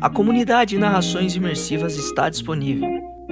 A comunidade Narrações Imersivas está disponível.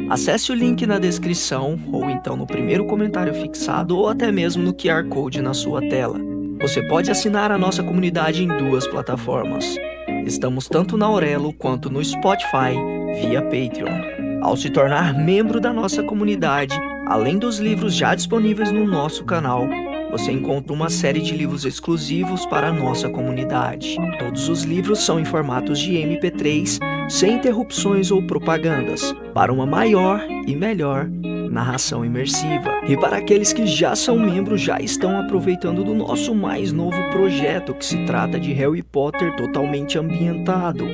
Acesse o link na descrição, ou então no primeiro comentário fixado, ou até mesmo no QR Code na sua tela. Você pode assinar a nossa comunidade em 2 plataformas. Estamos tanto na Aurelo quanto no Spotify, via Patreon. Ao se tornar membro da nossa comunidade, além dos livros já disponíveis no nosso canal, você encontra uma série de livros exclusivos para a nossa comunidade. Todos os livros são em formatos de MP3, sem interrupções ou propagandas, para uma maior e melhor narração imersiva. E para aqueles que já são membros, já estão aproveitando do nosso mais novo projeto, que se trata de Harry Potter totalmente ambientado,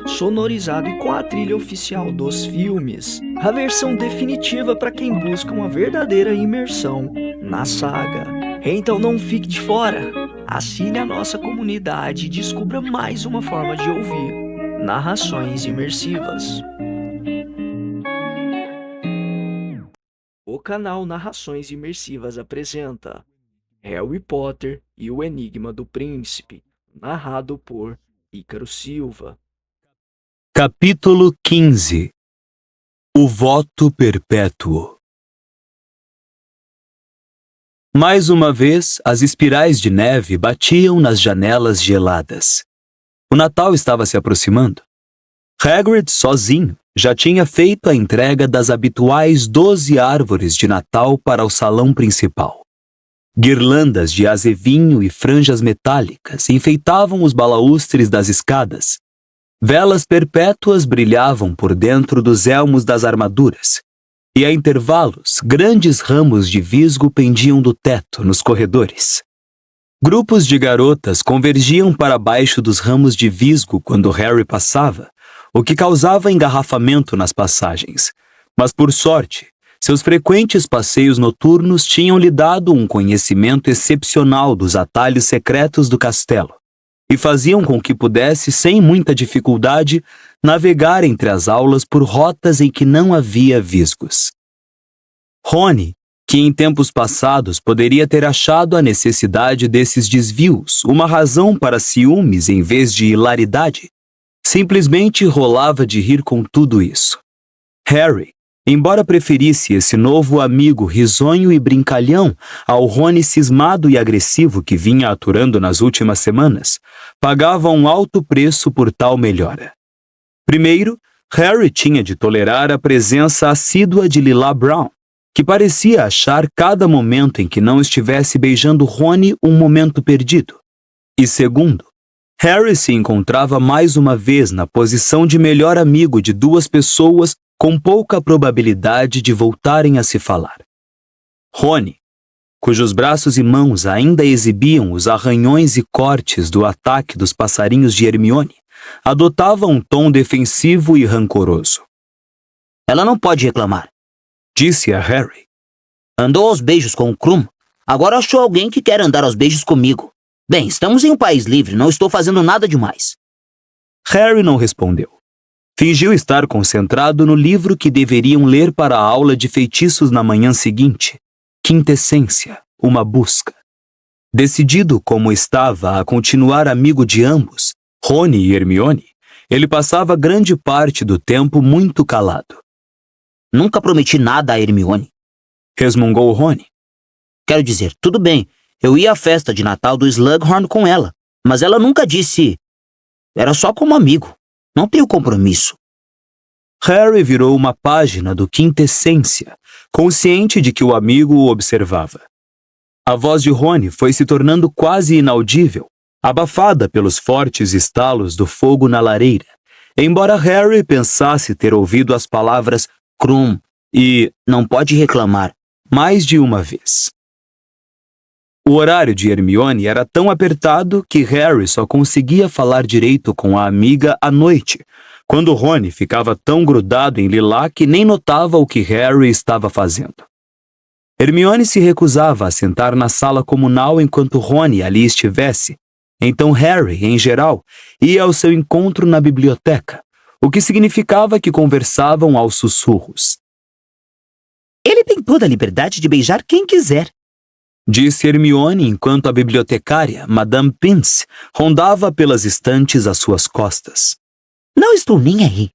sonorizado e com a trilha oficial dos filmes. A versão definitiva para quem busca uma verdadeira imersão na saga. Então não fique de fora. Assine a nossa comunidade e descubra mais uma forma de ouvir narrações imersivas. O canal Narrações Imersivas apresenta Harry Potter e o Enigma do Príncipe, narrado por Ícaro Silva. Capítulo 15. O Voto Perpétuo. Mais uma vez, as espirais de neve batiam nas janelas geladas. O Natal estava se aproximando. Hagrid, sozinho, já tinha feito a entrega das habituais 12 árvores de Natal para o salão principal. Guirlandas de azevinho e franjas metálicas enfeitavam os balaústres das escadas. Velas perpétuas brilhavam por dentro dos elmos das armaduras. E a intervalos, grandes ramos de visgo pendiam do teto nos corredores. Grupos de garotas convergiam para baixo dos ramos de visgo quando Harry passava, o que causava engarrafamento nas passagens. Mas, por sorte, seus frequentes passeios noturnos tinham-lhe dado um conhecimento excepcional dos atalhos secretos do castelo e faziam com que pudesse, sem muita dificuldade, navegar entre as aulas por rotas em que não havia visgos. Rony, que em tempos passados poderia ter achado a necessidade desses desvios uma razão para ciúmes em vez de hilaridade, simplesmente rolava de rir com tudo isso. Harry, embora preferisse esse novo amigo risonho e brincalhão ao Rony cismado e agressivo que vinha aturando nas últimas semanas, pagava um alto preço por tal melhora. Primeiro, Harry tinha de tolerar a presença assídua de Lila Brown, que parecia achar cada momento em que não estivesse beijando Rony um momento perdido. E segundo, Harry se encontrava mais uma vez na posição de melhor amigo de duas pessoas com pouca probabilidade de voltarem a se falar. Rony, cujos braços e mãos ainda exibiam os arranhões e cortes do ataque dos passarinhos de Hermione, adotava um tom defensivo e rancoroso. Ela não pode reclamar, disse a Harry. Andou aos beijos com o Krum, agora achou alguém que quer andar aos beijos comigo. Bem, estamos em um país livre, não estou fazendo nada demais. Harry não respondeu. Fingiu estar concentrado no livro que deveriam ler para a aula de feitiços na manhã seguinte, Quintessência, uma busca. Decidido como estava a continuar amigo de ambos, Rony e Hermione, ele passava grande parte do tempo muito calado. Nunca prometi nada a Hermione, resmungou Rony. Quero dizer, tudo bem, eu ia à festa de Natal do Slughorn com ela, mas ela nunca disse... Era só como amigo, não tenho compromisso. Harry virou uma página do Quintessência, consciente de que o amigo o observava. A voz de Rony foi se tornando quase inaudível, abafada pelos fortes estalos do fogo na lareira, embora Harry pensasse ter ouvido as palavras Krum e não pode reclamar mais de uma vez. O horário de Hermione era tão apertado que Harry só conseguia falar direito com a amiga à noite, quando Rony ficava tão grudado em Lila que nem notava o que Harry estava fazendo. Hermione se recusava a sentar na sala comunal enquanto Rony ali estivesse, então Harry, em geral, ia ao seu encontro na biblioteca, o que significava que conversavam aos sussurros. Ele tem toda a liberdade de beijar quem quiser, disse Hermione enquanto a bibliotecária, Madame Pince, rondava pelas estantes às suas costas. Não estou nem aí.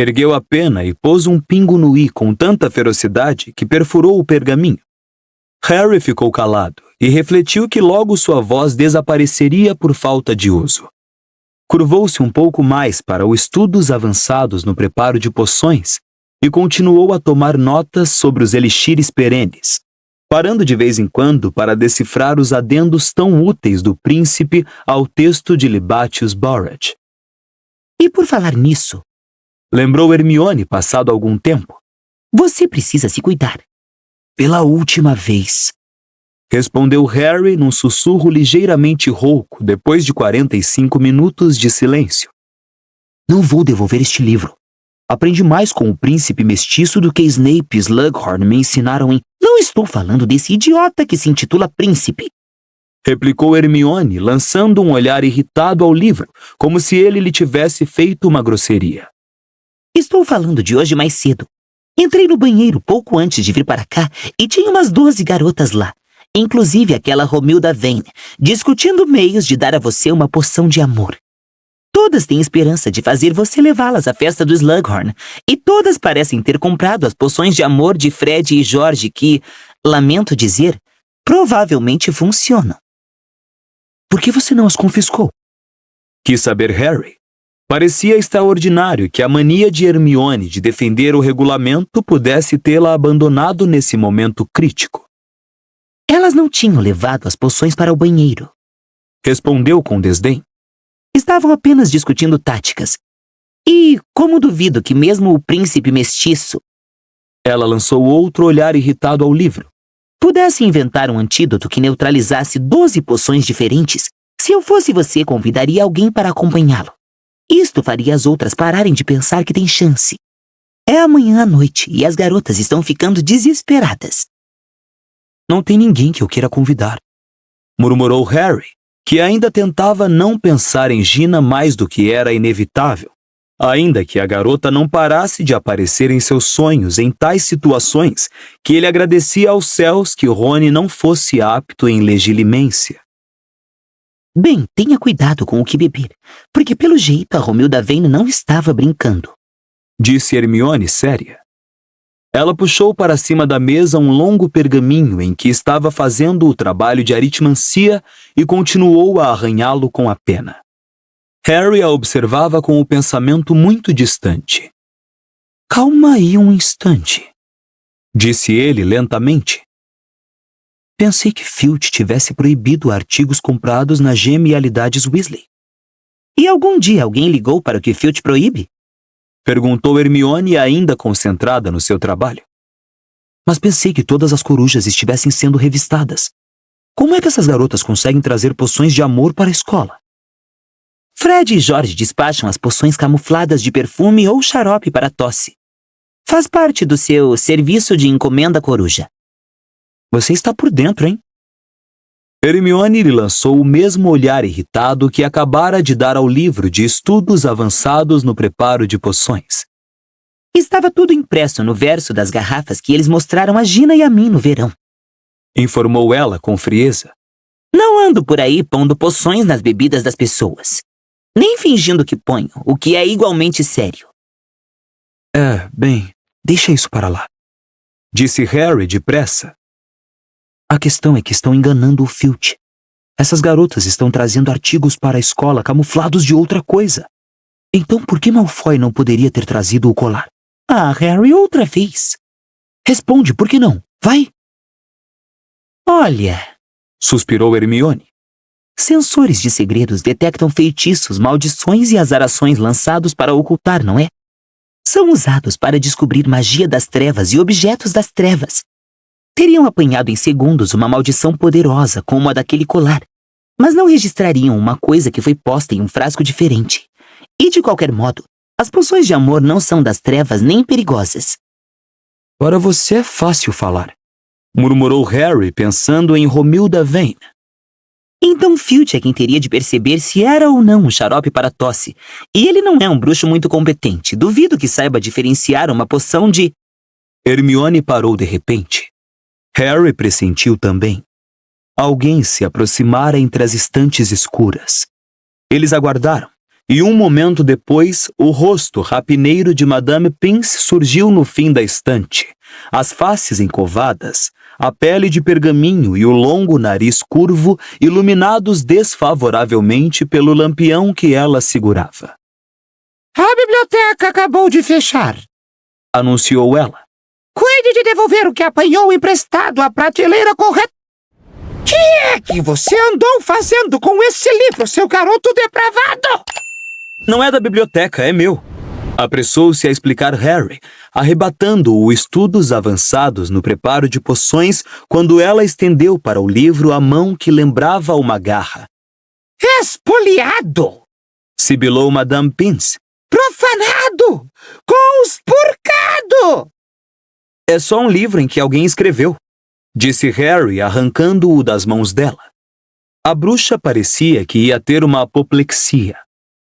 Ergueu a pena e pôs um pingo no i com tanta ferocidade que perfurou o pergaminho. Harry ficou calado e refletiu que logo sua voz desapareceria por falta de uso. Curvou-se um pouco mais para os estudos avançados no preparo de poções e continuou a tomar notas sobre os elixires perenes, parando de vez em quando para decifrar os adendos tão úteis do príncipe ao texto de Libatius Burrage. E por falar nisso, Lembrou Hermione passado algum tempo. você precisa se cuidar. Pela última vez. Respondeu Harry num sussurro ligeiramente rouco depois de 45 minutos de silêncio. Não vou devolver este livro. Aprendi mais com o príncipe mestiço do que Snape e Slughorn me ensinaram em... Não estou falando desse idiota que se intitula príncipe. Replicou Hermione, lançando um olhar irritado ao livro, como se ele lhe tivesse feito uma grosseria. Estou falando de hoje mais cedo. Entrei no banheiro pouco antes de vir para cá e tinha umas 12 garotas lá, inclusive aquela Romilda Vane, discutindo meios de dar a você uma poção de amor. Todas têm esperança de fazer você levá-las à festa do Slughorn, e todas parecem ter comprado as poções de amor de Fred e George que, lamento dizer, provavelmente funcionam. Por que você não as confiscou? Quis saber Harry. Parecia extraordinário que a mania de Hermione de defender o regulamento pudesse tê-la abandonado nesse momento crítico. Elas não tinham levado as poções para o banheiro. Respondeu com desdém. Estavam apenas discutindo táticas. E, como duvido que mesmo o príncipe mestiço... Ela lançou outro olhar irritado ao livro. Pudesse inventar um antídoto que neutralizasse 12 poções diferentes, se eu fosse você, convidaria alguém para acompanhá-lo. Isto faria as outras pararem de pensar que tem chance. É amanhã à noite e as garotas estão ficando desesperadas. Não tem ninguém que eu queira convidar, murmurou Harry, que ainda tentava não pensar em Gina mais do que era inevitável, ainda que a garota não parasse de aparecer em seus sonhos em tais situações que ele agradecia aos céus que Rony não fosse apto em legilimência. Bem, tenha cuidado com o que beber, porque pelo jeito a Romilda Vane não estava brincando. Disse Hermione séria. Ela puxou para cima da mesa um longo pergaminho em que estava fazendo o trabalho de aritmancia e continuou a arranhá-lo com a pena. Harry a observava com o pensamento muito distante. Calma aí um instante, disse ele lentamente. Pensei que Filch tivesse proibido artigos comprados na Genialidades Weasley. E algum dia alguém ligou para o que Filch proíbe? Perguntou Hermione, ainda concentrada no seu trabalho. Mas pensei que todas as corujas estivessem sendo revistadas. Como é que essas garotas conseguem trazer poções de amor para a escola? Fred e George despacham as poções camufladas de perfume ou xarope para tosse. Faz parte do seu serviço de encomenda coruja. Você está por dentro, hein? Hermione lhe lançou o mesmo olhar irritado que acabara de dar ao livro de estudos avançados no preparo de poções. Estava tudo impresso no verso das garrafas que eles mostraram a Gina e a mim no verão. Informou ela com frieza. Não ando por aí pondo poções nas bebidas das pessoas. Nem fingindo que ponho, o que é igualmente sério. Bem, deixa isso para lá. Disse Harry depressa. A questão é que estão enganando o Filch. Essas garotas estão trazendo artigos para a escola camuflados de outra coisa. Então por que Malfoy não poderia ter trazido o colar? Ah, Harry, outra vez. Responde, por que não? Vai! Olha, suspirou Hermione. Sensores de segredos detectam feitiços, maldições e azarações lançados para ocultar, não é? São usados para descobrir magia das trevas e objetos das trevas. Teriam apanhado em segundos uma maldição poderosa como a daquele colar, mas não registrariam uma coisa que foi posta em um frasco diferente. E de qualquer modo, as poções de amor não são das trevas nem perigosas. Para você é fácil falar, murmurou Harry pensando em Romilda Vane. Então Filch é quem teria de perceber se era ou não um xarope para tosse. E ele não é um bruxo muito competente. Duvido que saiba diferenciar uma poção de... Hermione parou de repente. Harry pressentiu também. Alguém se aproximara entre as estantes escuras. Eles aguardaram, E um momento depois, o rosto rapineiro de Madame Pince surgiu no fim da estante, as faces encovadas, a pele de pergaminho e o longo nariz curvo iluminados desfavoravelmente pelo lampião que ela segurava. A biblioteca acabou de fechar, Anunciou ela. Cuide de devolver o que apanhou emprestado à prateleira correta. Que é que você andou fazendo com esse livro, seu garoto depravado? Não é da biblioteca, é meu. Apressou-se a explicar Harry, arrebatando-o estudos avançados no preparo de poções quando ela estendeu para o livro a mão que lembrava uma garra. Espoliado! Sibilou Madame Pince. Profanado! Conspurcado! É só um livro em que alguém escreveu, disse Harry, arrancando-o das mãos dela. A bruxa parecia que ia ter uma apoplexia.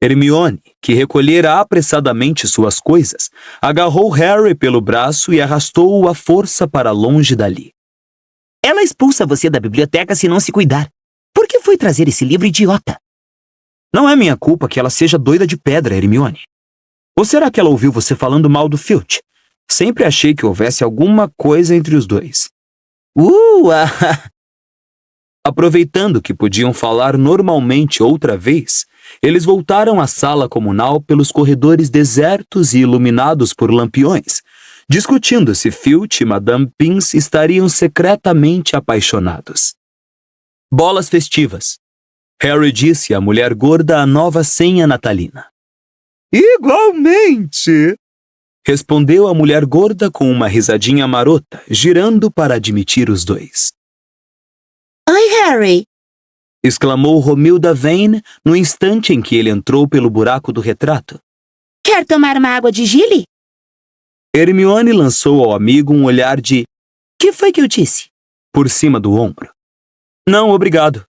Hermione, que recolhera apressadamente suas coisas, agarrou Harry pelo braço e arrastou-o à força para longe dali. Ela expulsa você da biblioteca se não se cuidar. Por que foi trazer esse livro idiota? Não é minha culpa que ela seja doida de pedra, Hermione. Ou será que ela ouviu você falando mal do Filch? Sempre achei que houvesse alguma coisa entre os dois. Aproveitando que podiam falar normalmente outra vez, eles voltaram à sala comunal pelos corredores desertos e iluminados por lampiões, discutindo se Filch e Madame Pince estariam secretamente apaixonados. Bolas festivas. Harry disse à mulher gorda a nova senha natalina. Igualmente! Respondeu a mulher gorda com uma risadinha marota, girando para admitir os dois. Oi, Harry! Exclamou Romilda Vane no instante em que ele entrou pelo buraco do retrato. Quer tomar uma água de Gilly? Hermione lançou ao amigo um olhar de Que foi que eu disse? por cima do ombro. Não, obrigado,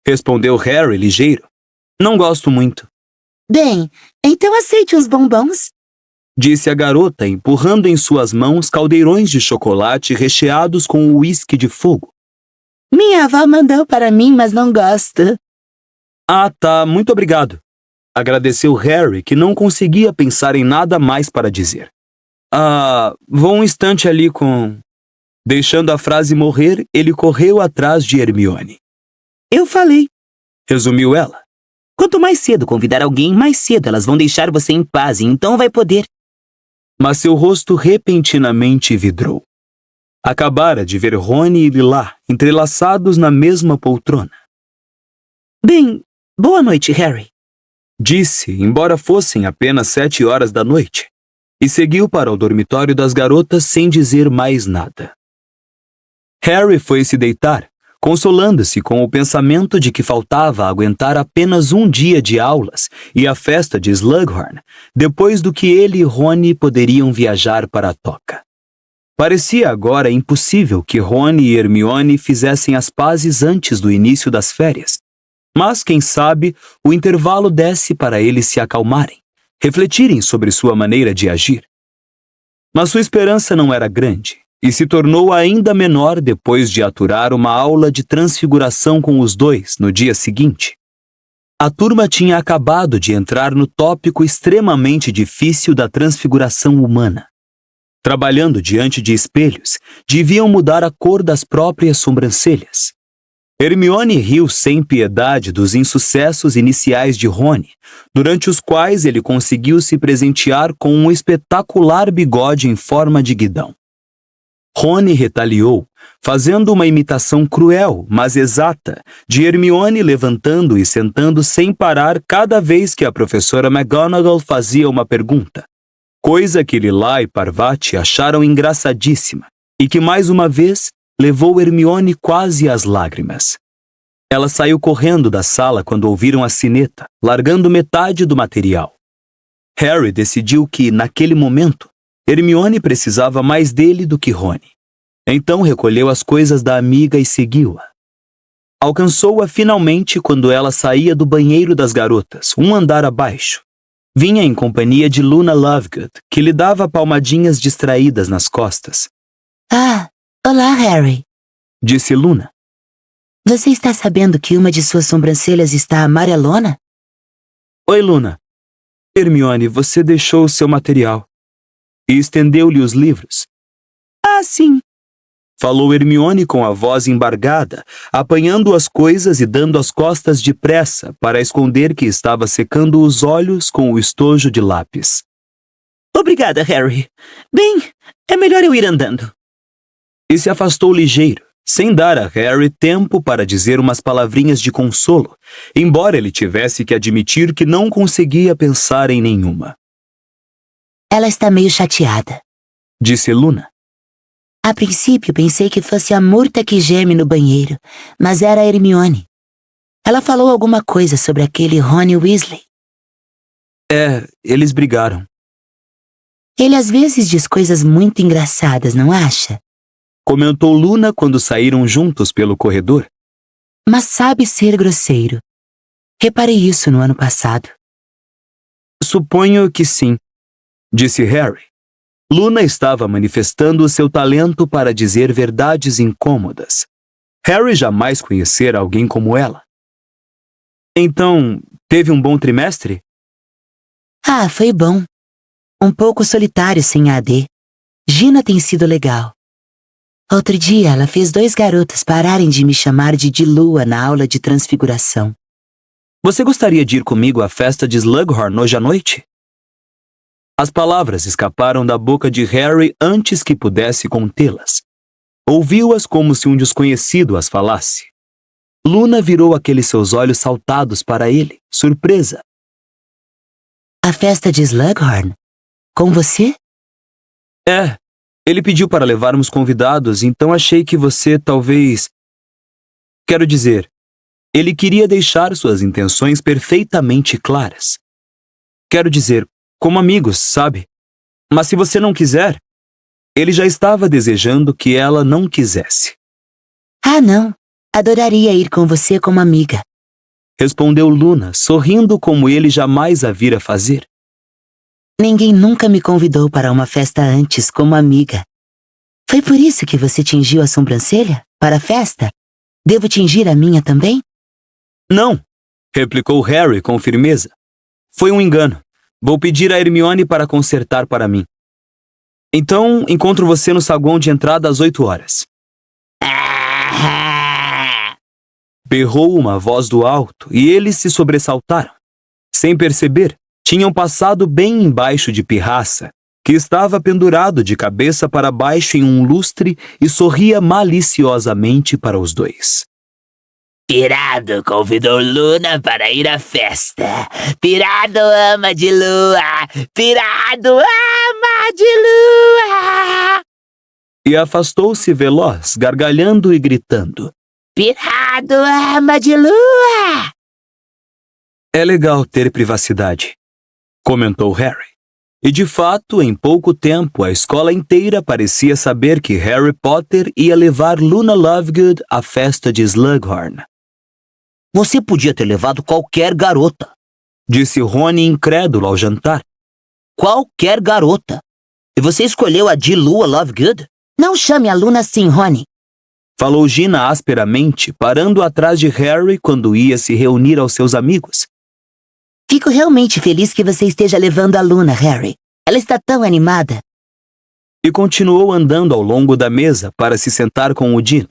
respondeu Harry ligeiro. Não gosto muito, Bem, então aceite uns bombons. disse a garota, empurrando em suas mãos caldeirões de chocolate recheados com uísque de fogo. Minha avó mandou para mim, mas não gosto. Ah, tá, muito obrigado. Agradeceu Harry, que não conseguia pensar em nada mais para dizer. Vou um instante ali com... Deixando a frase morrer, ele correu atrás de Hermione. Eu falei. Resumiu ela. Quanto mais cedo convidar alguém, mais cedo elas vão deixar você em paz e então vai poder. Mas seu rosto repentinamente vidrou. Acabara de ver Rony e Lilá entrelaçados na mesma poltrona. Bem, boa noite, Harry. Disse, embora fossem apenas 7 horas da noite, e seguiu para o dormitório das garotas sem dizer mais nada. Harry foi se deitar, consolando-se com o pensamento de que faltava aguentar apenas um dia de aulas e a festa de Slughorn, depois do que ele e Rony poderiam viajar para a toca. Parecia agora impossível que Rony e Hermione fizessem as pazes antes do início das férias, mas, quem sabe, o intervalo desse para eles se acalmarem, refletirem sobre sua maneira de agir. Mas sua esperança não era grande, e se tornou ainda menor depois de aturar uma aula de transfiguração com os dois no dia seguinte. A turma tinha acabado de entrar no tópico extremamente difícil da transfiguração humana. Trabalhando diante de espelhos, deviam mudar a cor das próprias sobrancelhas. Hermione riu sem piedade dos insucessos iniciais de Rony, durante os quais ele conseguiu se presentear com um espetacular bigode em forma de guidão. Rony retaliou, fazendo uma imitação cruel, mas exata, de Hermione levantando e sentando sem parar cada vez que a professora McGonagall fazia uma pergunta, coisa que Lilá e Parvati acharam engraçadíssima e que, mais uma vez, levou Hermione quase às lágrimas. Ela saiu correndo da sala quando ouviram a sineta, largando metade do material. Harry decidiu que, naquele momento, Hermione precisava mais dele do que Rony. Então recolheu as coisas da amiga e seguiu-a. Alcançou-a finalmente quando ela saía do banheiro das garotas, um andar abaixo. Vinha em companhia de Luna Lovegood, que lhe dava palmadinhas distraídas nas costas. Olá, Harry. Disse Luna. Você está sabendo que uma de suas sobrancelhas está amarelona? Oi, Luna. Hermione, você deixou o seu material. E estendeu-lhe os livros. Ah, sim. Falou Hermione com a voz embargada, apanhando as coisas e dando as costas depressa para esconder que estava secando os olhos com o estojo de lápis. Obrigada, Harry. Bem, é melhor eu ir andando. E se afastou ligeiro, sem dar a Harry tempo para dizer umas palavrinhas de consolo, embora ele tivesse que admitir que não conseguia pensar em nenhuma. Ela está meio chateada. Disse Luna. A princípio pensei que fosse a Murta que geme no banheiro, mas era a Hermione. Ela falou alguma coisa sobre aquele Rony Weasley. Eles brigaram. Ele às vezes diz coisas muito engraçadas, não acha? Comentou Luna quando saíram juntos pelo corredor. Mas sabe ser grosseiro. Reparei isso no ano passado. Suponho que sim, disse Harry. Luna estava manifestando o seu talento para dizer verdades incômodas. Harry jamais conhecera alguém como ela. Então, teve um bom trimestre? Ah, foi bom. Um pouco solitário sem a AD. Gina tem sido legal. Outro dia ela fez 2 garotos pararem de me chamar de Lua na aula de transfiguração. Você gostaria de ir comigo à festa de Slughorn hoje à noite? As palavras escaparam da boca de Harry antes que pudesse contê-las. Ouviu-as como se um desconhecido as falasse. Luna virou aqueles seus olhos saltados para ele, surpresa. A festa de Slughorn? Com você? Ele pediu para levarmos convidados, então achei que você talvez... Quero dizer, ele queria deixar suas intenções perfeitamente claras. Quero dizer, como amigos, sabe? Mas se você não quiser, ele já estava desejando que ela não quisesse. Ah, não. Adoraria ir com você como amiga. Respondeu Luna, sorrindo como ele jamais a vira fazer. Ninguém nunca me convidou para uma festa antes como amiga. Foi por isso que você tingiu a sobrancelha? Para a festa? Devo tingir a minha também? Não, replicou Harry com firmeza. Foi um engano. Vou pedir a Hermione para consertar para mim. Então, encontro você no saguão de entrada às 8 horas. Berrou uma voz do alto e eles se sobressaltaram. Sem perceber, tinham passado bem embaixo de Pirraça, que estava pendurado de cabeça para baixo em um lustre e sorria maliciosamente para os dois. Pirado convidou Luna para ir à festa. Pirado ama de lua. Pirado ama de lua. E afastou-se veloz, gargalhando e gritando. Pirado ama de lua. É legal ter privacidade, comentou Harry. E de fato, em pouco tempo, a escola inteira parecia saber que Harry Potter ia levar Luna Lovegood à festa de Slughorn. Você podia ter levado qualquer garota, disse Rony incrédulo ao jantar. Qualquer garota. E você escolheu a de Lua Lovegood? Não chame a Luna assim, Rony. Falou Gina asperamente, parando atrás de Harry quando ia se reunir aos seus amigos. Fico realmente feliz que você esteja levando a Luna, Harry. Ela está tão animada. E continuou andando ao longo da mesa para se sentar com o Dino.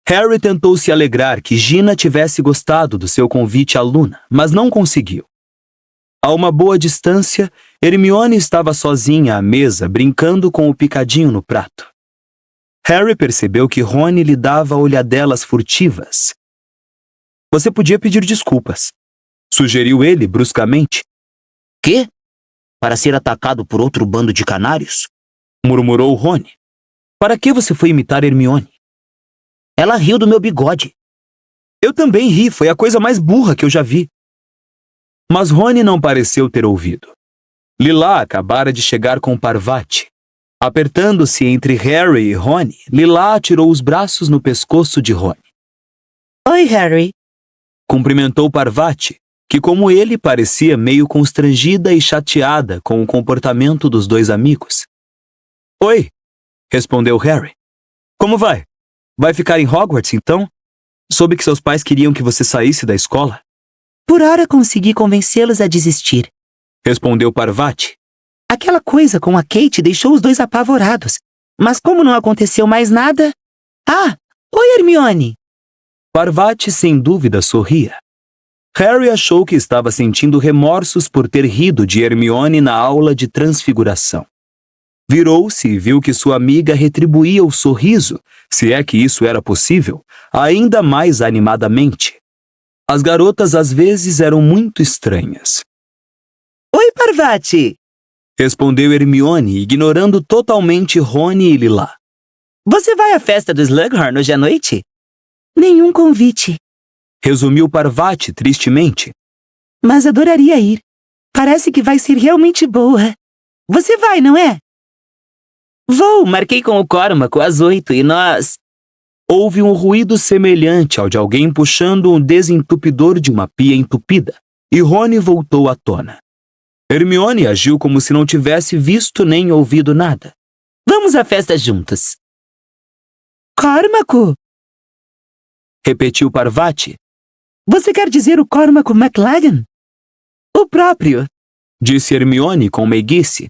Harry tentou se alegrar que Gina tivesse gostado do seu convite à Luna, mas não conseguiu. A uma boa distância, Hermione estava sozinha à mesa, brincando com o picadinho no prato. Harry percebeu que Rony lhe dava olhadelas furtivas. Você podia pedir desculpas, sugeriu ele bruscamente. Quê? Para ser atacado por outro bando de canários? Murmurou Rony. Para que você foi imitar Hermione? Ela riu do meu bigode. Eu também ri, foi a coisa mais burra que eu já vi. Mas Rony não pareceu ter ouvido. Lila acabara de chegar com Parvati. Apertando-se entre Harry e Rony, Lila atirou os braços no pescoço de Rony. Oi, Harry. Cumprimentou Parvati, que como ele parecia meio constrangida e chateada com o comportamento dos dois amigos. Oi, respondeu Harry. Como vai? Vai ficar em Hogwarts, então? Soube que seus pais queriam que você saísse da escola? Por hora consegui convencê-los a desistir. respondeu Parvati. Aquela coisa com a Kate deixou os dois apavorados. Mas como não aconteceu mais nada... Ah, oi, Hermione! Parvati, sem dúvida, sorria. Harry achou que estava sentindo remorsos por ter rido de Hermione na aula de transfiguração. Virou-se e viu que sua amiga retribuía o sorriso, se é que isso era possível, ainda mais animadamente. As garotas às vezes eram muito estranhas. Oi, Parvati! Respondeu Hermione, ignorando totalmente Rony e Lila. Você vai à festa do Slughorn hoje à noite? Nenhum convite. Resumiu Parvati tristemente. Mas adoraria ir. Parece que vai ser realmente boa. Você vai, não é? Vou, marquei com o Cormac às 8 e nós... Houve um ruído semelhante ao de alguém puxando um desentupidor de uma pia entupida, e Rony voltou à tona. Hermione agiu como se não tivesse visto nem ouvido nada. Vamos à festa juntos. Cormac? Repetiu Parvati. Você quer dizer o Cormac McLaggen? O próprio. Disse Hermione com meiguice.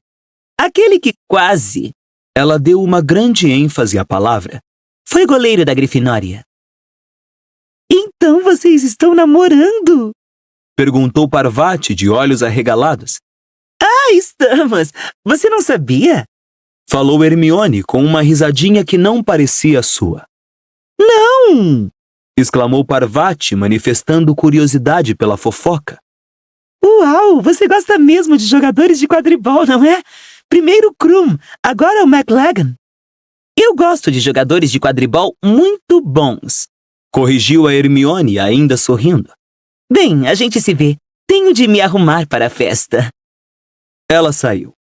Aquele que quase... Ela deu uma grande ênfase à palavra. Foi goleiro da Grifinória. Então vocês estão namorando? Perguntou Parvati de olhos arregalados. Ah, estamos! Você não sabia? Falou Hermione com uma risadinha que não parecia sua. Não! Exclamou Parvati, manifestando curiosidade pela fofoca. Uau, você gosta mesmo de jogadores de quadribol, não é? Primeiro o Krum, agora o McLaggen. Eu gosto de jogadores de quadribol muito bons. Corrigiu a Hermione, ainda sorrindo. Bem, a gente se vê. Tenho de me arrumar para a festa. Ela saiu.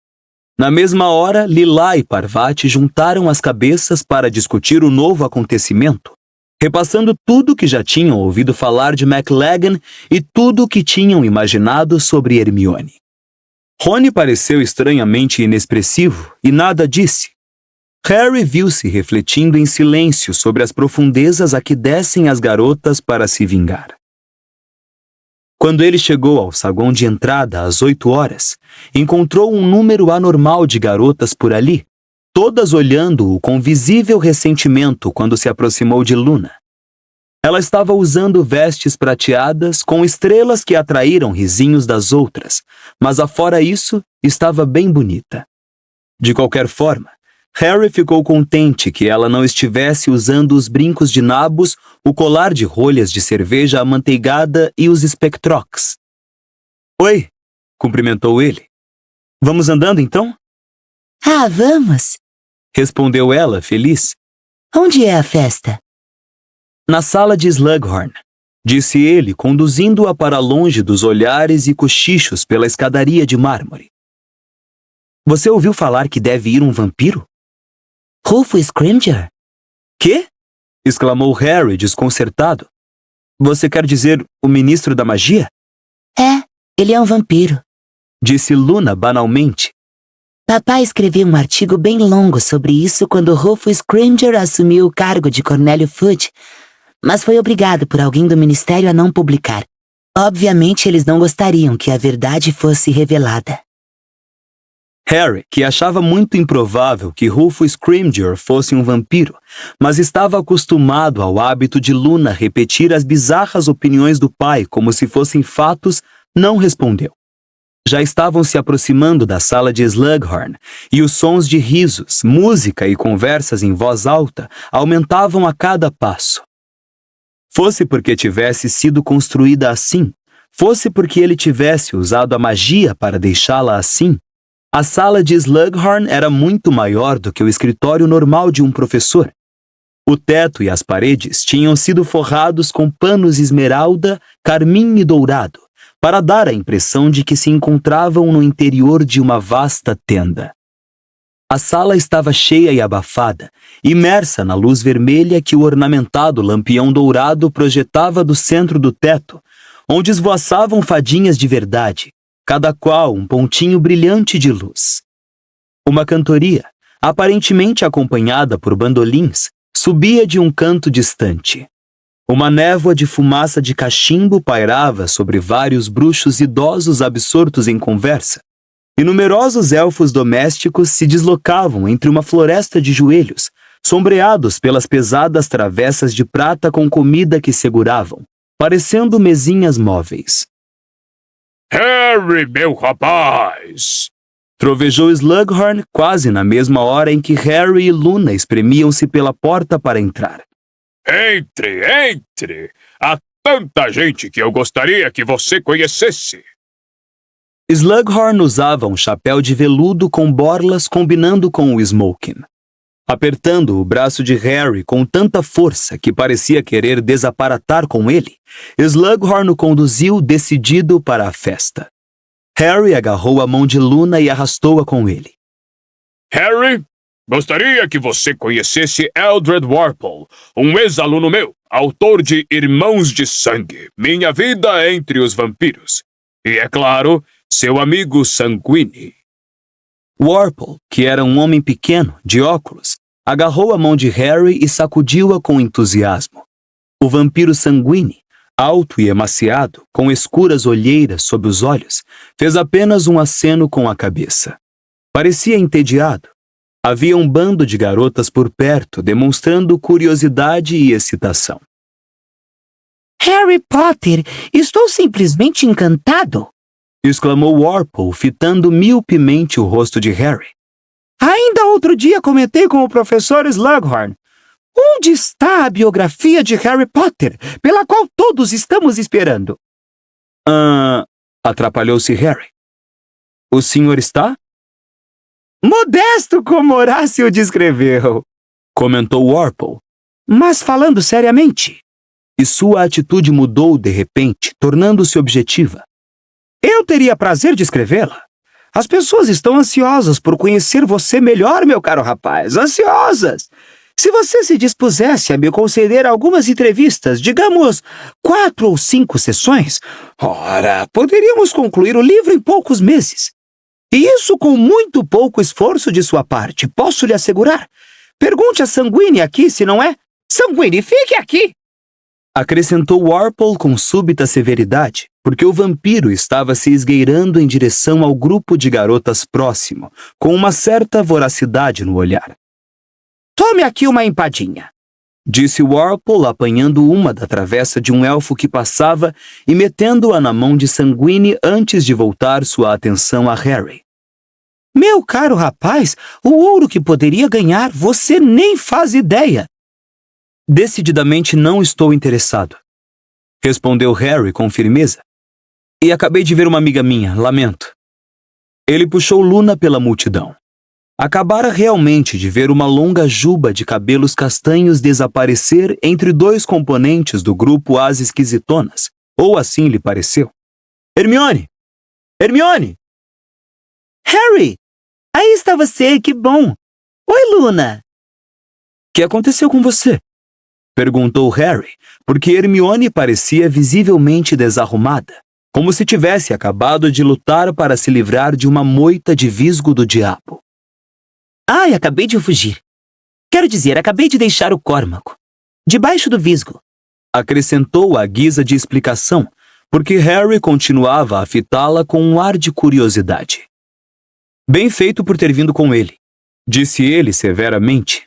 Na mesma hora, Lila e Parvati juntaram as cabeças para discutir o novo acontecimento, repassando tudo que já tinham ouvido falar de McLaggen e tudo o que tinham imaginado sobre Hermione. Rony pareceu estranhamente inexpressivo e nada disse. Harry viu-se refletindo em silêncio sobre as profundezas a que descem as garotas para se vingar. Quando ele chegou ao saguão de entrada às 8 horas, encontrou um número anormal de garotas por ali, todas olhando-o com visível ressentimento quando se aproximou de Luna. Ela estava usando vestes prateadas com estrelas que atraíram risinhos das outras, mas afora isso, estava bem bonita. De qualquer forma, Harry ficou contente que ela não estivesse usando os brincos de nabos, o colar de rolhas de cerveja amanteigada e os Spectrox. Oi, cumprimentou ele. Vamos andando então? Ah, vamos. Respondeu ela, feliz. Onde é a festa? Na sala de Slughorn, disse ele, conduzindo-a para longe dos olhares e cochichos pela escadaria de mármore. Você ouviu falar que deve ir um vampiro? Rufus Scrimgeour? Quê? Exclamou Harry, desconcertado. Você quer dizer o ministro da magia? É, ele é um vampiro. Disse Luna banalmente. Papai escreveu um artigo bem longo sobre isso quando Rufus Scrimgeour assumiu o cargo de Cornélio Fudge, mas foi obrigado por alguém do ministério a não publicar. Obviamente eles não gostariam que a verdade fosse revelada. Harry, que achava muito improvável que Rufus Scrimgeour fosse um vampiro, mas estava acostumado ao hábito de Luna repetir as bizarras opiniões do pai como se fossem fatos, não respondeu. Já estavam se aproximando da sala de Slughorn, e os sons de risos, música e conversas em voz alta aumentavam a cada passo. Fosse porque tivesse sido construída assim, fosse porque ele tivesse usado a magia para deixá-la assim, a sala de Slughorn era muito maior do que o escritório normal de um professor. O teto e as paredes tinham sido forrados com panos esmeralda, carmim e dourado, para dar a impressão de que se encontravam no interior de uma vasta tenda. A sala estava cheia e abafada, imersa na luz vermelha que o ornamentado lampião dourado projetava do centro do teto, onde esvoaçavam fadinhas de verdade, cada qual um pontinho brilhante de luz. Uma cantoria, aparentemente acompanhada por bandolins, subia de um canto distante. Uma névoa de fumaça de cachimbo pairava sobre vários bruxos idosos absortos em conversa, e numerosos elfos domésticos se deslocavam entre uma floresta de joelhos, sombreados pelas pesadas travessas de prata com comida que seguravam, parecendo mesinhas móveis. Harry, meu rapaz! Trovejou Slughorn quase na mesma hora em que Harry e Luna espremiam-se pela porta para entrar. Entre! Há tanta gente que eu gostaria que você conhecesse. Slughorn usava um chapéu de veludo com borlas combinando com o smoking. Apertando o braço de Harry com tanta força que parecia querer desaparatar com ele, Slughorn o conduziu decidido para a festa. Harry agarrou a mão de Luna e arrastou-a com ele. Harry, gostaria que você conhecesse Eldred Warple, um ex-aluno meu, autor de Irmãos de Sangue, Minha Vida entre os Vampiros. E, é claro, seu amigo Sanguini. Warple, que era um homem pequeno, de óculos, agarrou a mão de Harry e sacudiu-a com entusiasmo. O vampiro Sanguini, alto e emaciado, com escuras olheiras sob os olhos, fez apenas um aceno com a cabeça. Parecia entediado. Havia um bando de garotas por perto, demonstrando curiosidade e excitação. Harry Potter, estou simplesmente encantado! Exclamou Warple, fitando miopemente o rosto de Harry. Ainda outro dia comentei com o professor Slughorn. Onde está a biografia de Harry Potter, pela qual todos estamos esperando? Atrapalhou-se Harry. O senhor está? Modesto como Horácio descreveu, Comentou Warple. mas falando seriamente. E sua atitude mudou de repente, tornando-se objetiva. Eu teria prazer de escrevê-la. As pessoas estão ansiosas por conhecer você melhor, meu caro rapaz. Ansiosas! Se você se dispusesse a me conceder algumas entrevistas, digamos 4 ou 5 sessões, ora, poderíamos concluir o livro em poucos meses. E isso com muito pouco esforço de sua parte, posso lhe assegurar. Pergunte a Sanguini aqui, se não é. Sanguini, fique aqui! Acrescentou Warple com súbita severidade, porque o vampiro estava se esgueirando em direção ao grupo de garotas próximo, com uma certa voracidade no olhar. Tome aqui uma empadinha, Disse Warple, apanhando uma da travessa de um elfo que passava e metendo-a na mão de Sanguini antes de voltar sua atenção a Harry. Meu caro rapaz, o ouro que poderia ganhar você nem faz ideia. Decididamente não estou interessado, respondeu Harry com firmeza. E acabei de ver uma amiga minha, lamento. Ele puxou Luna pela multidão. Acabara realmente de ver uma longa juba de cabelos castanhos desaparecer entre 2 componentes do grupo As Esquisitonas, ou assim lhe pareceu. Hermione! Hermione! Harry! Aí está você, que bom! Oi, Luna! O que aconteceu com você? Perguntou Harry, porque Hermione parecia visivelmente desarrumada, como se tivesse acabado de lutar para se livrar de uma moita de visgo do diabo. Ai, acabei de fugir. Quero dizer, acabei de deixar o Córmaco. Debaixo do visgo. Acrescentou à guisa de explicação, porque Harry continuava a fitá-la com um ar de curiosidade. Bem feito por ter vindo com ele, disse ele severamente.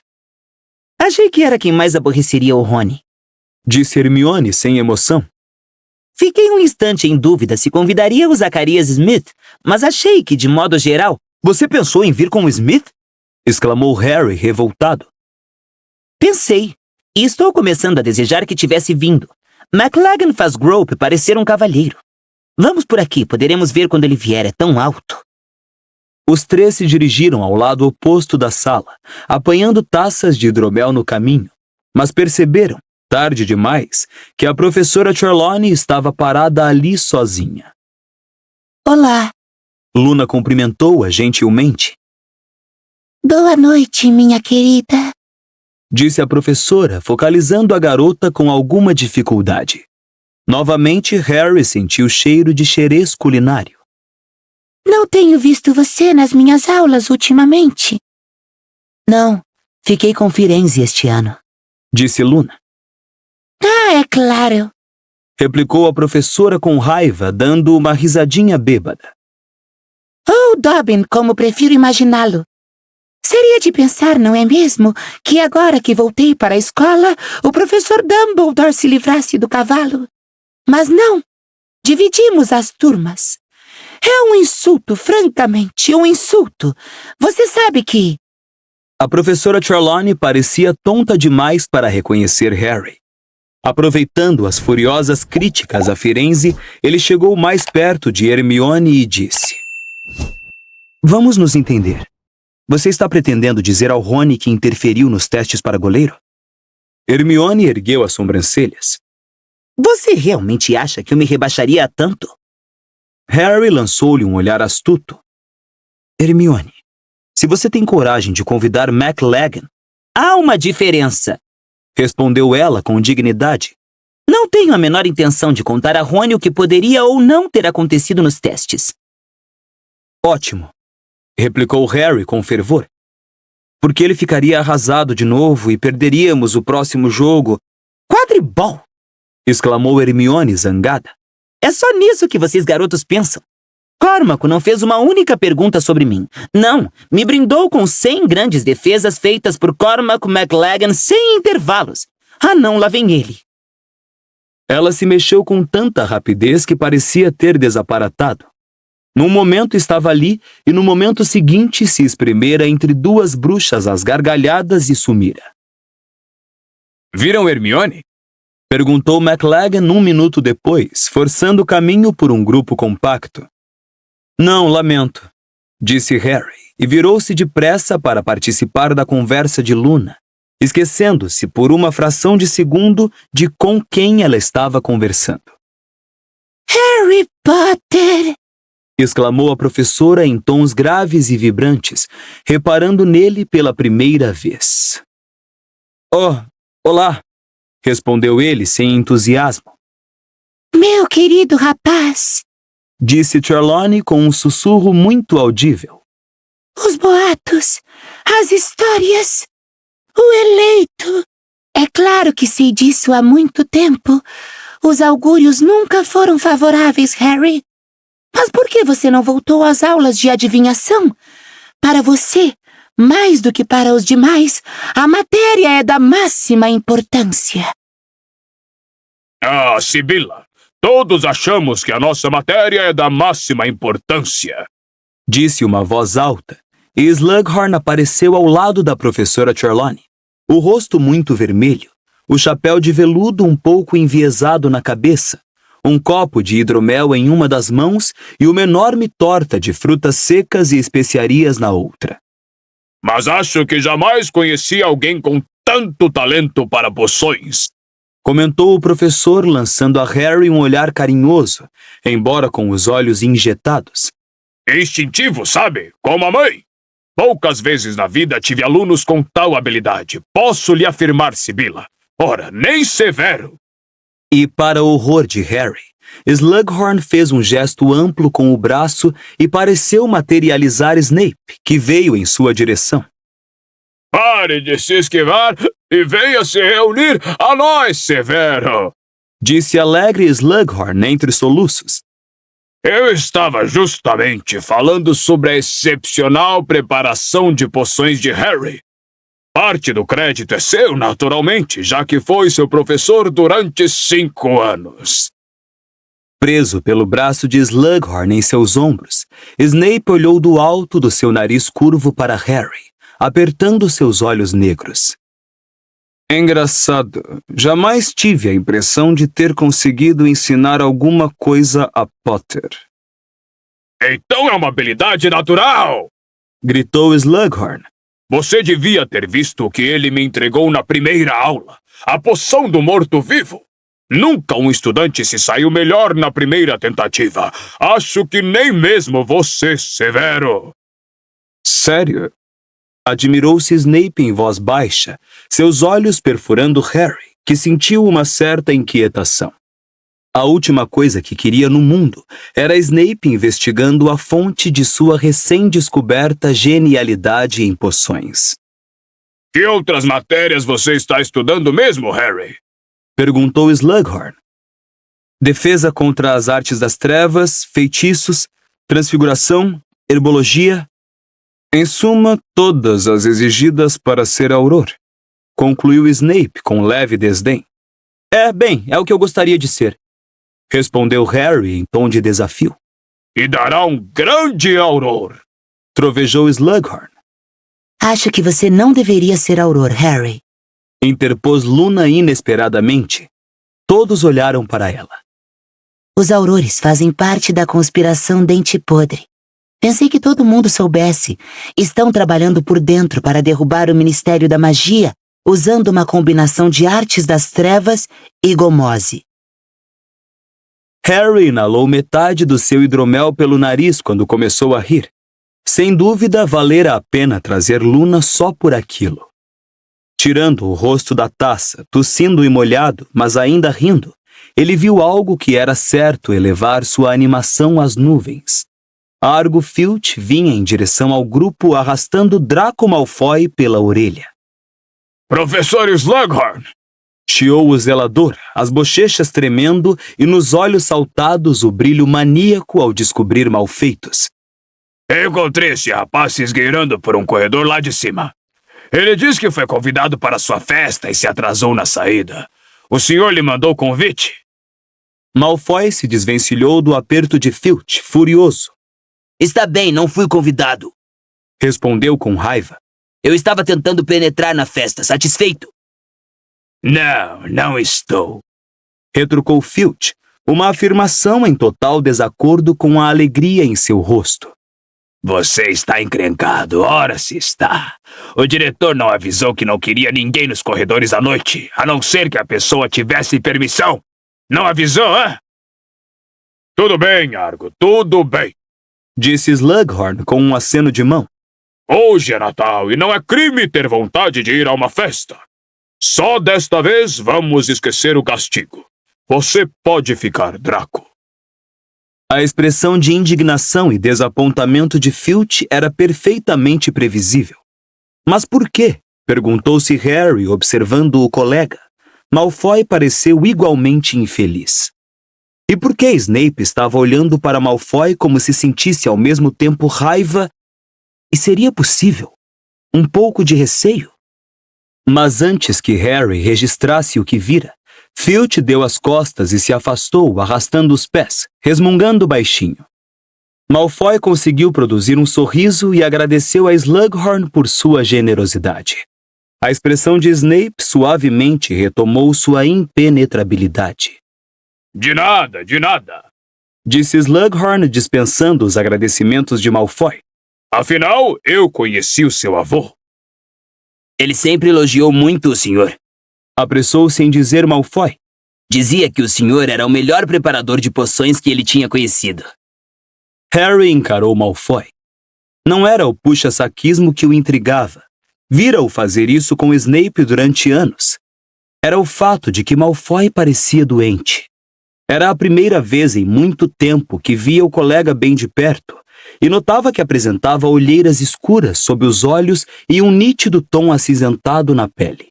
Achei que era quem mais aborreceria o Rony. Disse Hermione sem emoção. Fiquei um instante em dúvida se convidaria o Zacarias Smith, mas achei que, de modo geral... Você pensou em vir com o Smith? Exclamou Harry, revoltado. Pensei, e estou começando a desejar que tivesse vindo. McLaggen faz Grope parecer um cavalheiro. Vamos por aqui, poderemos ver quando ele vier, é tão alto. Os 3 se dirigiram ao lado oposto da sala, apanhando taças de hidromel no caminho, mas perceberam, tarde demais, que a professora Trelawney estava parada ali sozinha. Olá. Luna cumprimentou-a gentilmente. Boa noite, minha querida. Disse a professora, focalizando a garota com alguma dificuldade. Novamente, Harry sentiu o cheiro de xerez culinário. Não tenho visto você nas minhas aulas ultimamente. Não, fiquei com Firenze este ano. Disse Luna. Ah, é claro. replicou a professora com raiva, dando uma risadinha bêbada. Oh, Dobbin, como prefiro imaginá-lo. Seria de pensar, não é mesmo, que agora que voltei para a escola, o professor Dumbledore se livrasse do cavalo. Mas não. Dividimos as turmas. É um insulto, francamente, um insulto. Você sabe que... A professora Trelawney parecia tonta demais para reconhecer Harry. Aproveitando as furiosas críticas a Firenze, ele chegou mais perto de Hermione e disse: Vamos nos entender. Você está pretendendo dizer ao Rony que interferiu nos testes para goleiro? Hermione ergueu as sobrancelhas. Você realmente acha que eu me rebaixaria a tanto? Harry lançou-lhe um olhar astuto. Hermione, se você tem coragem de convidar McLaggen... Há uma diferença, respondeu ela com dignidade. Não tenho a menor intenção de contar a Rony o que poderia ou não ter acontecido nos testes. Ótimo, replicou Harry com fervor. Porque ele ficaria arrasado de novo e perderíamos o próximo jogo. Quadribol! Exclamou Hermione zangada. É só nisso que vocês garotos pensam. Cormac não fez uma única pergunta sobre mim. Não, me brindou com 100 grandes defesas feitas por Cormac McLaggen sem intervalos. Ah não, lá vem ele. Ela se mexeu com tanta rapidez que parecia ter desaparatado. Num momento estava ali e no momento seguinte se espremera entre duas bruxas às gargalhadas e sumira. Viram Hermione? Perguntou McLaggen 1 minuto depois, forçando o caminho por um grupo compacto. Não, lamento, disse Harry, e virou-se depressa para participar da conversa de Luna, esquecendo-se por uma fração de segundo de com quem ela estava conversando. Harry Potter! Exclamou a professora em tons graves e vibrantes, reparando nele pela primeira vez. Oh, olá! Respondeu ele sem entusiasmo. Meu querido rapaz! Disse Trelawney com um sussurro muito audível. Os boatos, as histórias, o eleito. É claro que sei disso há muito tempo. Os augúrios nunca foram favoráveis, Harry. Mas por que você não voltou às aulas de adivinhação? Para você, mais do que para os demais, a matéria é da máxima importância. Ah, Sibila, todos achamos que a nossa matéria é da máxima importância. Disse uma voz alta, e Slughorn apareceu ao lado da professora Trelawney, o rosto muito vermelho, o chapéu de veludo um pouco enviesado na cabeça, um copo de hidromel em uma das mãos e uma enorme torta de frutas secas e especiarias na outra. Mas acho que jamais conheci alguém com tanto talento para poções. Comentou o professor, lançando a Harry um olhar carinhoso, embora com os olhos injetados. Instintivo, sabe? Como a mãe. Poucas vezes na vida tive alunos com tal habilidade. Posso lhe afirmar, Sibila. Ora, nem Severo. E, para o horror de Harry, Slughorn fez um gesto amplo com o braço e pareceu materializar Snape, que veio em sua direção. Pare de se esquivar e venha se reunir a nós, Severo. Disse alegre Slughorn entre soluços. Eu estava justamente falando sobre a excepcional preparação de poções de Harry. Parte do crédito é seu, naturalmente, já que foi seu professor durante 5 anos. Preso pelo braço de Slughorn em seus ombros, Snape olhou do alto do seu nariz curvo para Harry, apertando seus olhos negros. Engraçado, jamais tive a impressão de ter conseguido ensinar alguma coisa a Potter. Então é uma habilidade natural! Gritou Slughorn. Você devia ter visto o que ele me entregou na primeira aula. A poção do morto-vivo. Nunca um estudante se saiu melhor na primeira tentativa. Acho que nem mesmo você, Severo. Sério? Admirou-se Snape em voz baixa, seus olhos perfurando Harry, que sentiu uma certa inquietação. A última coisa que queria no mundo era Snape investigando a fonte de sua recém-descoberta genialidade em poções. Que outras matérias você está estudando mesmo, Harry? Perguntou Slughorn. Defesa contra as artes das trevas, feitiços, transfiguração, herbologia. Em suma, todas as exigidas para ser Auror. Concluiu Snape com leve desdém. É o que eu gostaria de ser. Respondeu Harry em tom de desafio. E dará um grande Auror. Trovejou Slughorn. Acho que você não deveria ser Auror, Harry. Interpôs Luna inesperadamente. Todos olharam para ela. Os Aurores fazem parte da conspiração Dente Podre. Pensei que todo mundo soubesse. Estão trabalhando por dentro para derrubar o Ministério da Magia, usando uma combinação de artes das trevas e gomose. Harry inalou metade do seu hidromel pelo nariz quando começou a rir. Sem dúvida, valera a pena trazer Luna só por aquilo. Tirando o rosto da taça, tossindo e molhado, mas ainda rindo, ele viu algo que era certo elevar sua animação às nuvens. Argo Filch vinha em direção ao grupo arrastando Draco Malfoy pela orelha. Professor Slughorn! Chiou o zelador, as bochechas tremendo e nos olhos saltados o brilho maníaco ao descobrir malfeitos. Encontrei esse rapaz se esgueirando por um corredor lá de cima. Ele disse que foi convidado para sua festa e se atrasou na saída. O senhor lhe mandou convite? Malfoy se desvencilhou do aperto de Filch, furioso. Está bem, não fui convidado. Respondeu com raiva. Eu estava tentando penetrar na festa, satisfeito? Não estou. Retrucou Filch, uma afirmação em total desacordo com a alegria em seu rosto. Você está encrencado, ora se está. O diretor não avisou que não queria ninguém nos corredores à noite, a não ser que a pessoa tivesse permissão. Não avisou, hã? Tudo bem, Argo, tudo bem. Disse Slughorn com um aceno de mão. Hoje é Natal e não é crime ter vontade de ir a uma festa. Só desta vez vamos esquecer o castigo. Você pode ficar, Draco. A expressão de indignação e desapontamento de Filch era perfeitamente previsível. Mas por quê? Perguntou-se Harry, observando o colega. Malfoy pareceu igualmente infeliz. E por que Snape estava olhando para Malfoy como se sentisse ao mesmo tempo raiva e seria possível um pouco de receio? Mas antes que Harry registrasse o que vira, Filch deu as costas e se afastou, arrastando os pés, resmungando baixinho. Malfoy conseguiu produzir um sorriso e agradeceu a Slughorn por sua generosidade. A expressão de Snape suavemente retomou sua impenetrabilidade. De nada, disse Slughorn, dispensando os agradecimentos de Malfoy. Afinal, eu conheci o seu avô. Ele sempre elogiou muito o senhor. Apressou-se em dizer Malfoy. Dizia que o senhor era o melhor preparador de poções que ele tinha conhecido. Harry encarou Malfoy. Não era o puxa-saquismo que o intrigava. Vira-o fazer isso com Snape durante anos. Era o fato de que Malfoy parecia doente. Era a primeira vez em muito tempo que via o colega bem de perto e notava que apresentava olheiras escuras sob os olhos e um nítido tom acinzentado na pele.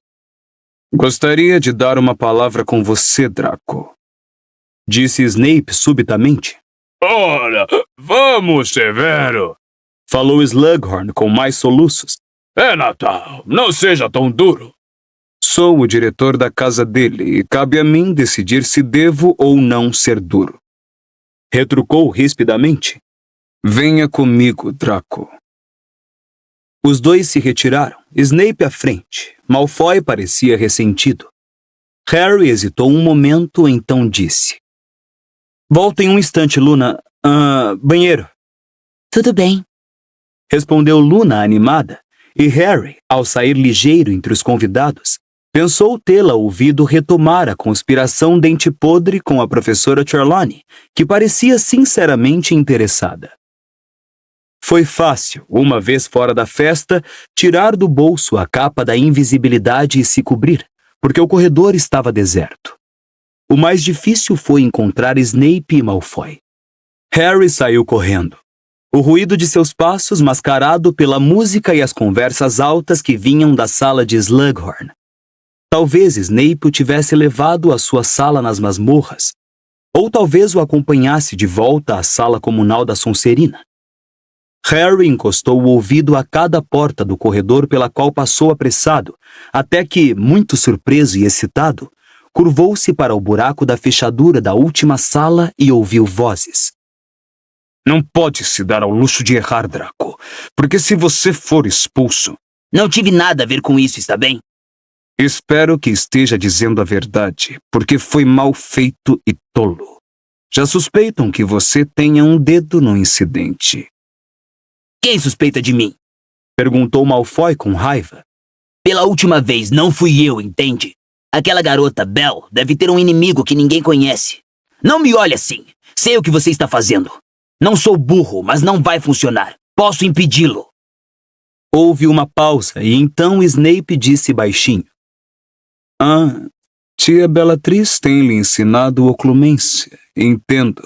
Gostaria de dar uma palavra com você, Draco, disse Snape subitamente. Ora, vamos, Severo, falou Slughorn com mais soluços. É Natal, não seja tão duro. Sou o diretor da casa dele e cabe a mim decidir se devo ou não ser duro. Retrucou rispidamente. Venha comigo, Draco. Os dois se retiraram, Snape à frente. Malfoy parecia ressentido. Harry hesitou um momento, então disse. Voltem um instante, Luna. Banheiro. Tudo bem. Respondeu Luna animada, e Harry, ao sair ligeiro entre os convidados, pensou tê-la ouvido retomar a conspiração Dente Podre com a professora Trelawney, que parecia sinceramente interessada. Foi fácil, uma vez fora da festa, tirar do bolso a capa da invisibilidade e se cobrir, porque o corredor estava deserto. O mais difícil foi encontrar Snape e Malfoy. Harry saiu correndo. O ruído de seus passos mascarado pela música e as conversas altas que vinham da sala de Slughorn. Talvez Snape o tivesse levado à sua sala nas masmorras, ou talvez o acompanhasse de volta à sala comunal da Sonserina. Harry encostou o ouvido a cada porta do corredor pela qual passou apressado, até que, muito surpreso e excitado, curvou-se para o buraco da fechadura da última sala e ouviu vozes. Não pode se dar ao luxo de errar, Draco, porque se você for expulso... Não tive nada a ver com isso, está bem? Espero que esteja dizendo a verdade, porque foi mal feito e tolo. Já suspeitam que você tenha um dedo no incidente. Quem suspeita de mim? Perguntou Malfoy com raiva. Pela última vez, não fui eu, entende? Aquela garota, Belle, deve ter um inimigo que ninguém conhece. Não me olhe assim. Sei o que você está fazendo. Não sou burro, mas não vai funcionar. Posso impedi-lo. Houve uma pausa e então Snape disse baixinho. Ah, tia Bellatrix tem lhe ensinado oclumência, entendo.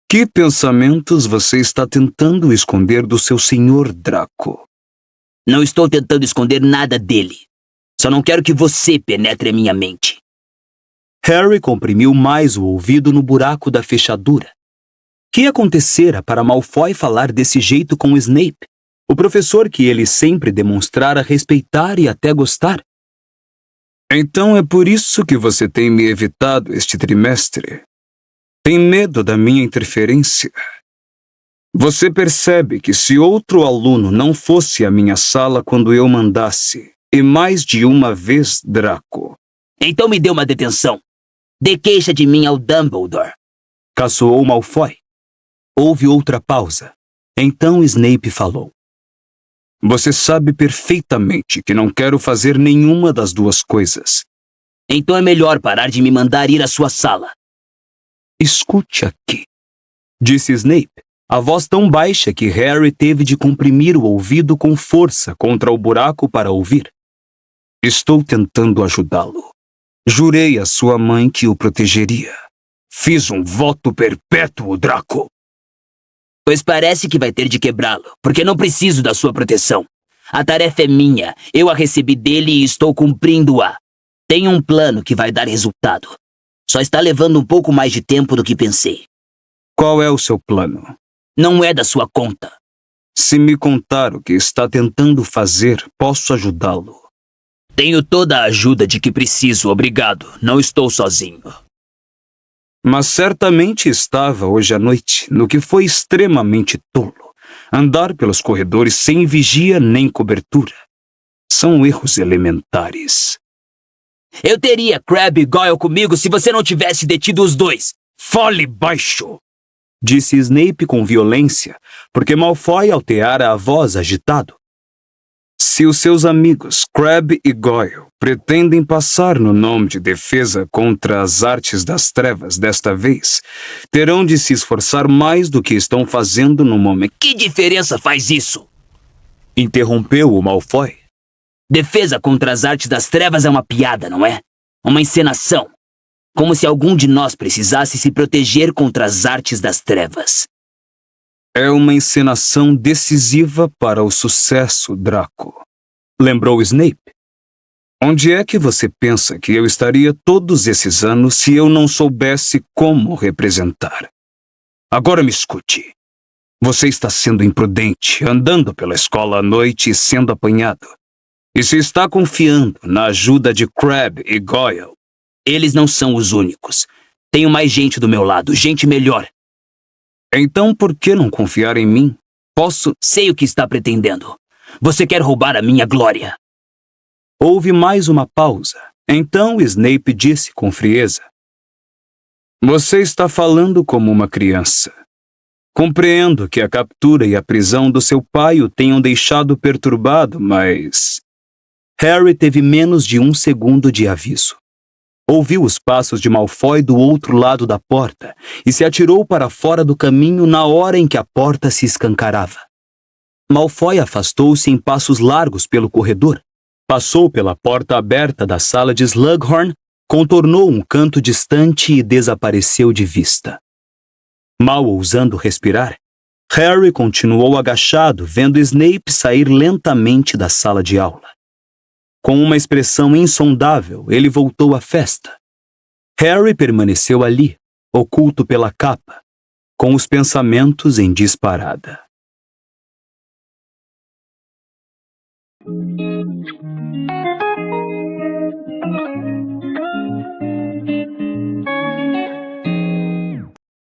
Que pensamentos você está tentando esconder do seu senhor Draco? Não estou tentando esconder nada dele. Só não quero que você penetre a minha mente. Harry comprimiu mais o ouvido no buraco da fechadura. Que acontecera para Malfoy falar desse jeito com Snape, o professor que ele sempre demonstrara respeitar e até gostar? Então é por isso que você tem me evitado este trimestre. Tem medo da minha interferência. Você percebe que se outro aluno não fosse à minha sala quando eu mandasse, e mais de uma vez, Draco... Então me dê uma detenção. Dê queixa de mim ao Dumbledore. Caçoou Malfoy. Houve outra pausa. Então Snape falou. Você sabe perfeitamente que não quero fazer nenhuma das duas coisas. Então é melhor parar de me mandar ir à sua sala. Escute aqui, disse Snape, a voz tão baixa que Harry teve de comprimir o ouvido com força contra o buraco para ouvir. Estou tentando ajudá-lo. Jurei à sua mãe que o protegeria. Fiz um voto perpétuo, Draco. Pois parece que vai ter de quebrá-lo, porque não preciso da sua proteção. A tarefa é minha, eu a recebi dele e estou cumprindo-a. Tenho um plano que vai dar resultado. Só está levando um pouco mais de tempo do que pensei. Qual é o seu plano? Não é da sua conta. Se me contar o que está tentando fazer, posso ajudá-lo. Tenho toda a ajuda de que preciso, obrigado. Não estou sozinho. Mas certamente estava hoje à noite, no que foi extremamente tolo. Andar pelos corredores sem vigia nem cobertura. São erros elementares. Eu teria Crabbe e Goyle comigo se você não tivesse detido os dois. Fale baixo! Disse Snape com violência, porque Malfoy alteara a voz agitado. Se os seus amigos Crabbe e Goyle pretendem passar no nome de defesa contra as artes das trevas desta vez, terão de se esforçar mais do que estão fazendo no momento. Que diferença faz isso? Interrompeu o Malfoy. Defesa contra as artes das trevas é uma piada, não é? Uma encenação. Como se algum de nós precisasse se proteger contra as artes das trevas. É uma encenação decisiva para o sucesso, Draco. Lembrou Snape. Onde é que você pensa que eu estaria todos esses anos se eu não soubesse como representar? Agora me escute. Você está sendo imprudente, andando pela escola à noite e sendo apanhado. E se está confiando na ajuda de Crabbe e Goyle. Eles não são os únicos. Tenho mais gente do meu lado, gente melhor. Então por que não confiar em mim? Posso... Sei o que está pretendendo. Você quer roubar a minha glória. Houve mais uma pausa. Então Snape disse com frieza. Você está falando como uma criança. Compreendo que a captura e a prisão do seu pai o tenham deixado perturbado, mas... Harry teve menos de 1 segundo de aviso. Ouviu os passos de Malfoy do outro lado da porta e se atirou para fora do caminho na hora em que a porta se escancarava. Malfoy afastou-se em passos largos pelo corredor, passou pela porta aberta da sala de Slughorn, contornou um canto distante e desapareceu de vista. Mal ousando respirar, Harry continuou agachado, vendo Snape sair lentamente da sala de aula. Com uma expressão insondável, ele voltou à festa. Harry permaneceu ali, oculto pela capa, com os pensamentos em disparada.